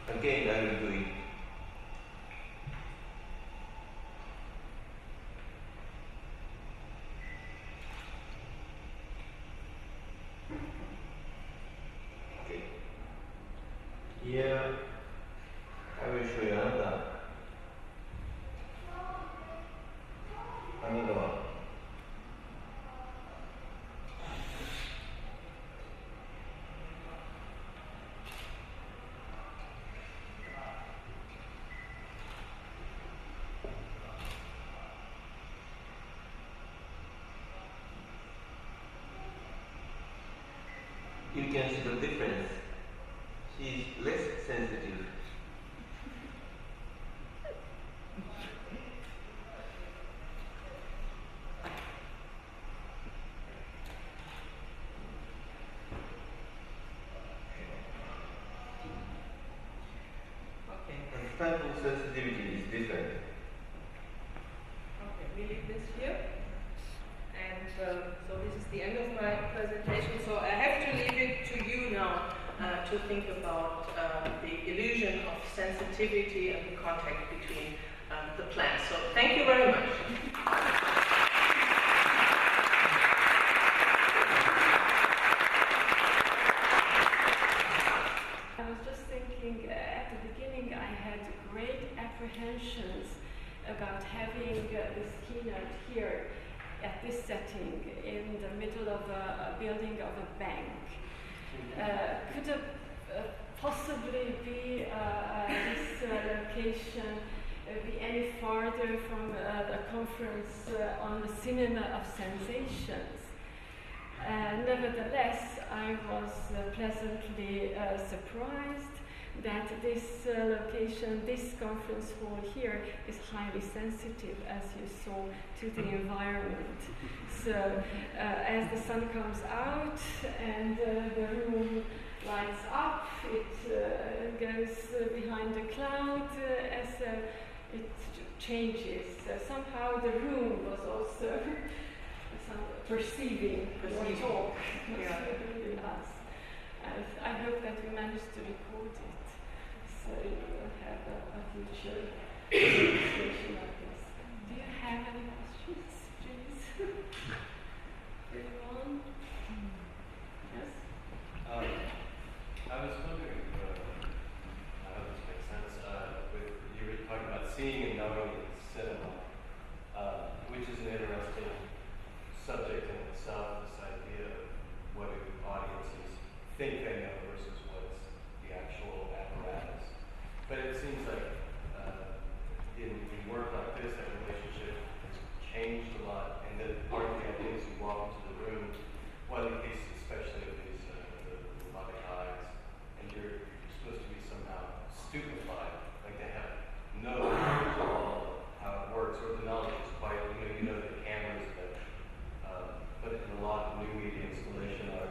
Again, I will do it. Okay. Here, I will show you another one. You can see the difference. She is less sensitive. Okay. And the type of sensitivity is different. Okay, we leave this here. And so this is the end of my presentation. So I have to leave it to you now to think about the illusion of sensitivity and the contact between the plants. So thank you very much. I was just thinking, at the beginning I had great apprehensions about having this keynote here at this setting in the middle of a building of a bank. Could it possibly be this location be any farther from a conference on the cinema of sensations? Nevertheless, I was pleasantly surprised that this location, this conference hall here is highly sensitive, as you saw, to the environment. So as the sun comes out and the room lights up, it goes behind the cloud, as it changes. So somehow the room was also perceiving your talk. Yeah. Us. And I hope that we managed to record it, so you will have a future demonstration like this. Do you have any questions, please? Everyone? Yes? I was wondering, I hope this makes sense, you were talking about seeing and knowing in cinema, which is an interesting subject in itself, this idea of what do audiences think they know versus what's the actual apparatus. But it seems like in work like this, that relationship has changed a lot, and that part of the idea is you walk into the room, well, in the case especially of these the robotic eyes, and you're supposed to be somehow stupefied, like they have no knowledge at all of how it works, or the knowledge is quite, you know the cameras, but in a lot of new media installation art,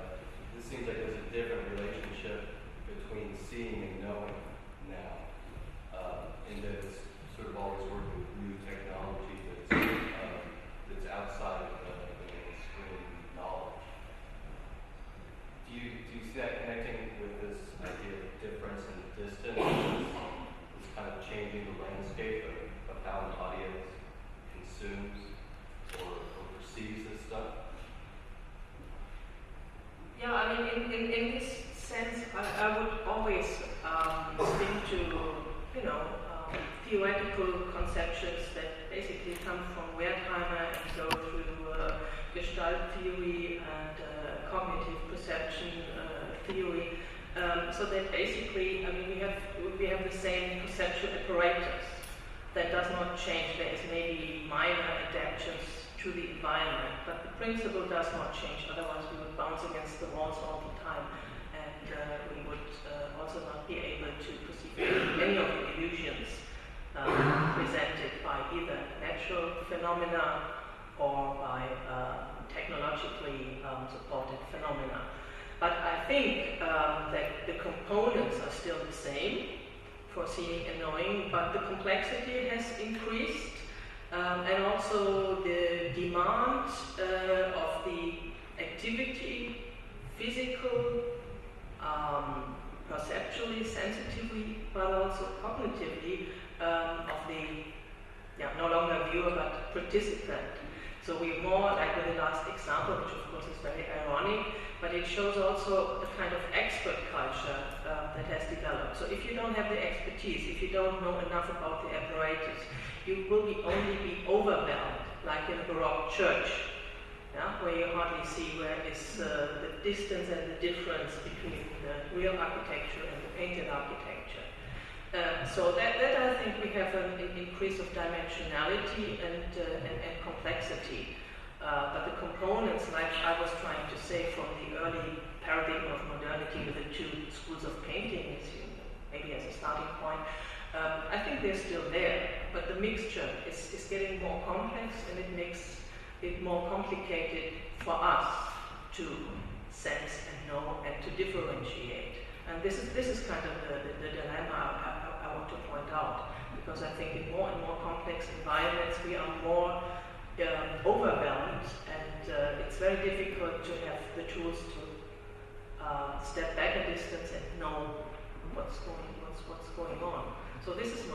it seems like there's a different relationship between seeing and knowing now, and that it's sort of always working with new technology that's outside of the mainstream knowledge. Do you see that connecting with this idea of difference and distance? It's kind of changing the landscape of how an audience consumes or perceives this stuff? Yeah, I mean, in this sense, I would always stick to, theoretical conceptions that basically come from Wertheimer and go through Gestalt theory and cognitive perception theory. So that basically, I mean, we have the same perceptual apparatus that does not change. There is maybe minor adaptations to the environment, but the principle does not change. Otherwise, we would bounce against the walls all the time, and we would also not be able to perceive many of the illusions presented by either natural phenomena or by technologically supported phenomena. But I think that the components are still the same for seeing and knowing, but the complexity has increased. And also the demand of the activity, physical, perceptually, sensitively, but also cognitively, of the no longer viewer but participant. So we're more like with the last example, which of course is very ironic, but it shows also a kind of expert culture that has developed. So if you don't have the expertise, if you don't know enough about the apparatus, you will only be overwhelmed, like in a Baroque church, where you hardly see where is the distance and the difference between the real architecture and the painted architecture. So that I think we have an increase of dimensionality and complexity. But the components, like I was trying to say from the early paradigm of modernity with the two schools of painting, maybe as a starting point, I think they're still there, but the mixture is getting more complex, and it makes it more complicated for us to sense and know and to differentiate. And this is kind of the dilemma I want to point out, because I think in more and more complex environments we are more overwhelmed, and it's very difficult to have the tools to step back a distance and know what's going on. So this is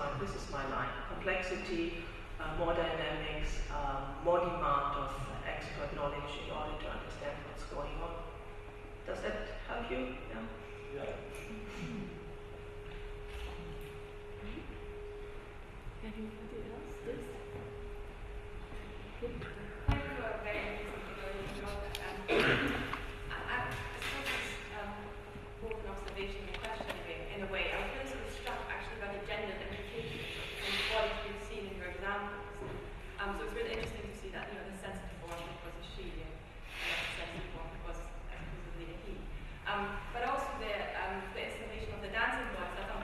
my line: complexity, more dynamics, more demand of expert knowledge in order to understand what's going on. Does that help you? Yeah. Anybody else? Yes. Thank you for a very interesting talk. I suppose it's both an observation and a question in a way. I was really sort of struck actually by the gender implications and what you've seen in your examples. So it's really interesting to see that, the sensitive one was a she and the sensitive one was supposedly a he. But also the installation of the dancing boys, I thought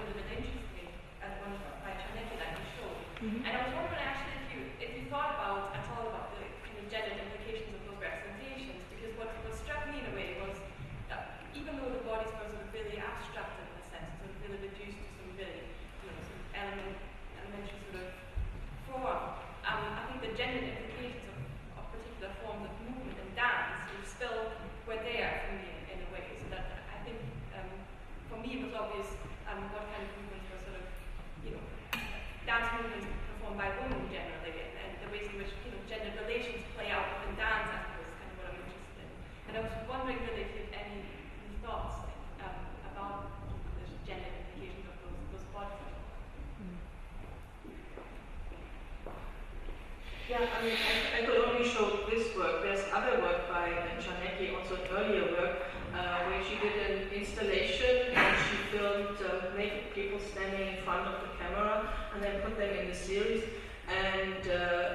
other work by Czarnecki, also earlier work, where she did an installation and she filmed naked people standing in front of the camera and then put them in the series. And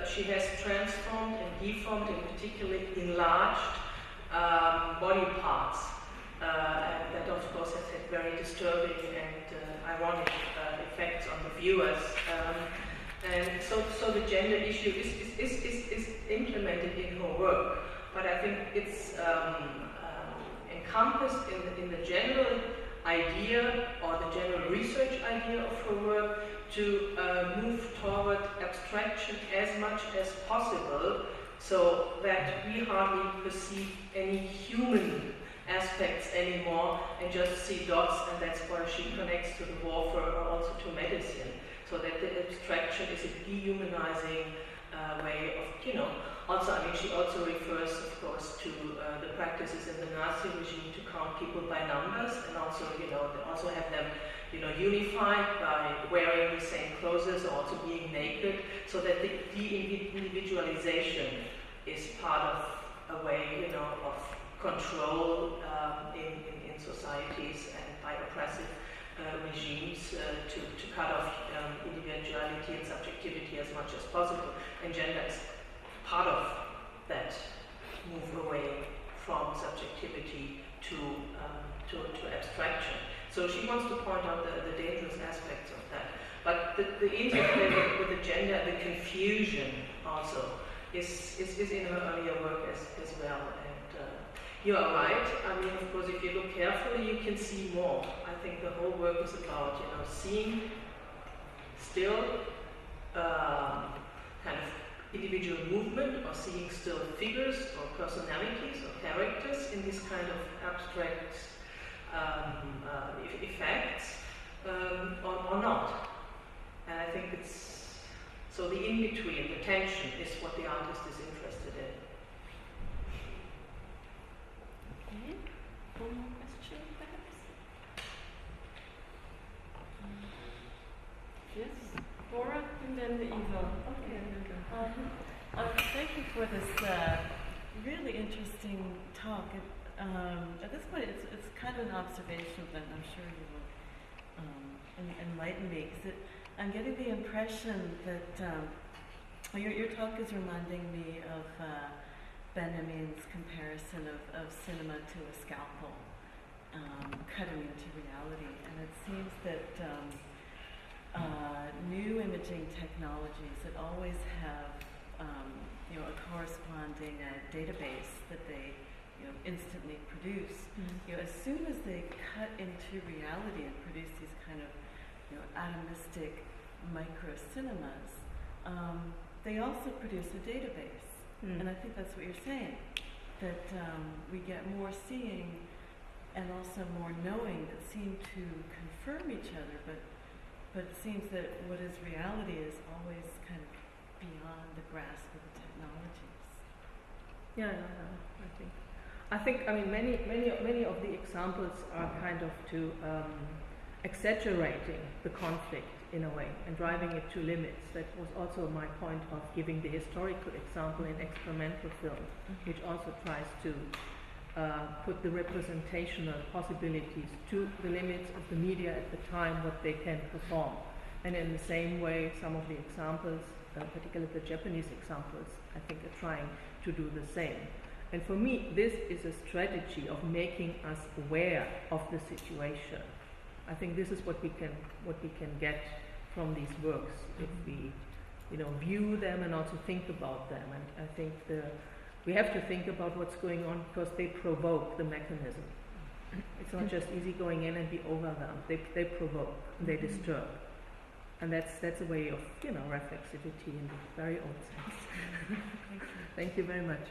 she has transformed and deformed and particularly enlarged body parts. And that of course has had very disturbing and ironic effects on the viewers. And so the gender issue is implemented in her work, but I think it's encompassed in the general idea or the general research idea of her work to move toward abstraction as much as possible, so that we hardly perceive any human aspects anymore and just see dots, and that's why she connects to the warfare or also to medicine, so that the abstraction is a dehumanizing way of, also, I mean, she also refers, of course, to the practices in the Nazi regime to count people by numbers, and also, they also have them, unified by wearing the same clothes or also being naked, so that the de-individualization is part of a way, of control in societies and by oppressive regimes to cut off individuality and subjectivity as much as possible. And gender is part of that move away from subjectivity to abstraction. So she wants to point out the dangerous aspects of that. But the interplay with the gender, the confusion also, is in her earlier work as well. And you are right. I mean, of course, if you look carefully, you can see more. I think the whole work is about, seeing still kind of individual movement, or seeing still figures or personalities or characters in this kind of abstract effects, or not. And I think it's, so the in-between, the tension, is what the artist is interested in. Okay, one more question perhaps? Yes, Laura, and then Eva. Okay. Thank you for this really interesting talk. At this point, it's kind of an observation, but I'm sure you will enlighten me. Because I'm getting the impression that your talk is reminding me of Benjamin's comparison of cinema to a scalpel, cutting into reality. And it seems that new imaging technologies that always have a corresponding database that they instantly produce. As soon as they cut into reality and produce these kind of atomistic micro cinemas, they also produce a database. And I think that's what you're saying, that we get more seeing and also more knowing that seem to confirm each other, but it seems that what is reality is always kind of beyond the grasp of the technologies. I think. I mean, many of the examples are kind of to exaggerating the conflict in a way and driving it to limits. That was also my point of giving the historical example in experimental film, which also tries to put the representational possibilities to the limits of the media at the time, what they can perform. And in the same way, some of the examples, particularly the Japanese examples, I think are trying to do the same. And for me, this is a strategy of making us aware of the situation. I think this is what we can get from these works if we, view them and also think about them. And I think we have to think about what's going on because they provoke the mechanism. It's not just easy going in and be overwhelmed. They provoke, they disturb. And that's a way of, reflexivity in the very old sense. Thank you very much.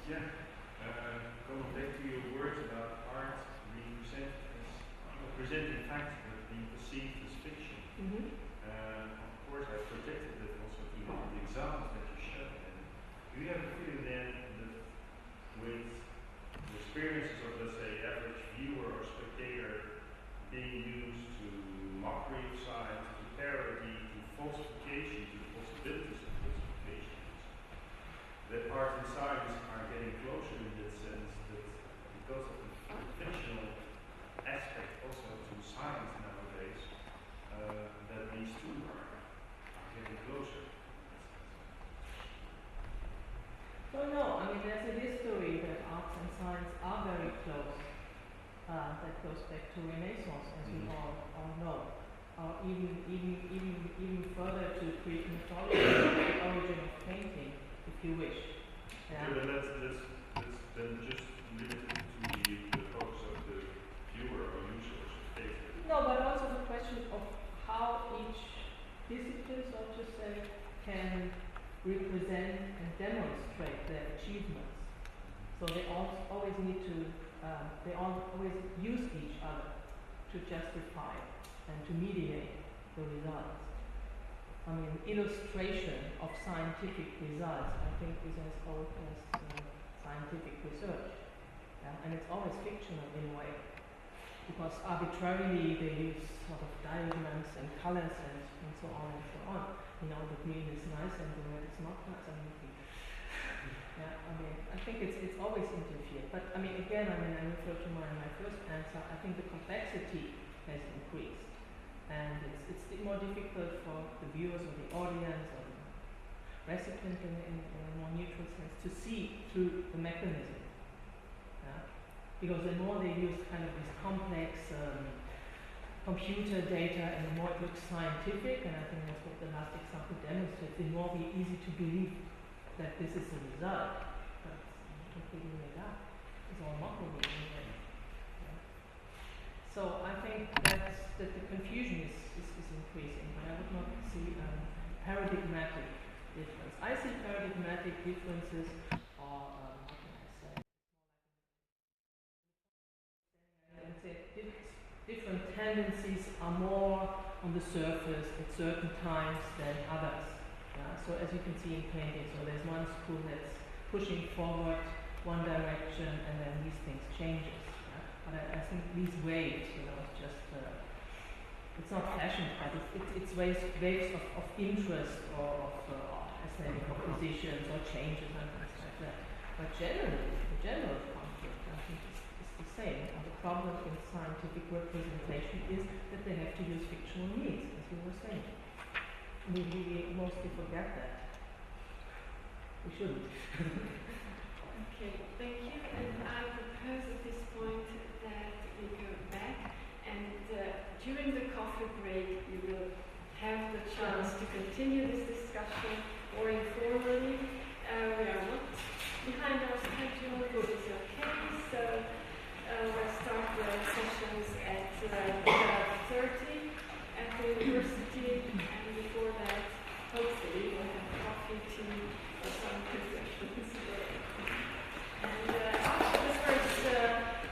Yeah, going back to your words about art being presenting facts but being perceived as fiction. Of course, I protected that also to the examples that you showed. And do you have a feeling then that with the experiences of, let's say, average viewer or spectator being used to mockery of science, to parody, to falsification, to the possibilities of falsification, that art and science are getting closer in that sense, that because of the fictional aspect also to science nowadays, that these two are getting closer. Well, no, I mean, there's a history that arts and science are very close. That goes back to Renaissance, as we all know. Even further to Greek mythology, the origin of painting, if you wish. Yeah, but that's then just limited to the focus of the viewer or user of painting. No, but also the question of how each discipline, so to say, can represent and demonstrate their achievements. So they always need to, they always use each other to justify and to mediate the results. I mean, illustration of scientific results, I think, is as old as scientific research. And it's always fictional in a way, because arbitrarily they use sort of diagrams and colors and so on and so on. You know, the green is nice and the red is not nice. I mean, I mean, I think it's always interfered. But I mean, again, I refer to my first answer. I think the complexity has increased, and it's more difficult for the viewers or the audience or the recipient in a more neutral sense to see through the mechanism. Because the more they use kind of this complex computer data and the more it looks scientific, and I think that's what the last example demonstrates, the more be easy to believe that this is the result. But it's completely made up. It's all mockery in a way. So I think that the confusion is increasing, but I would not see paradigmatic difference. I see paradigmatic differences or different tendencies are more on the surface at certain times than others. So as you can see in painting, so there's one school that's pushing forward one direction and then these things changes. But I think these waves, you know, it's just, it's not fashion, but it's waves of interest or of aesthetic oppositions or changes and things like that. But generally, the general conflict, I think, is the same. And the problem in scientific representation is that they have to use fictional means, as you were saying. We mostly forget that. We shouldn't. Okay, thank you. And I propose at this point that we go back, and during the coffee break you will have the chance to continue this discussion more informally. We are not behind our schedule, this is okay, so we'll start the sessions at 12:30 at the university, and before that, hopefully, we'll have coffee, tea, or some refreshments. And after the first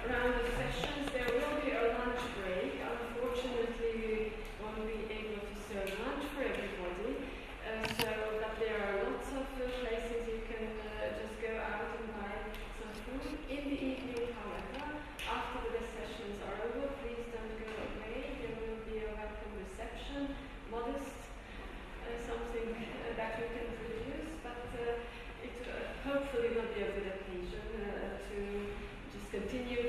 round of sessions, there will be a lunch break. Unfortunately, we won't be able to serve lunch for everybody, but there are lots of places you can just go out and buy some food. In the evening, however, after the sessions are over, please don't go away. There will be a welcome reception, modest, something that we can produce, but it hopefully will be a good occasion to just continue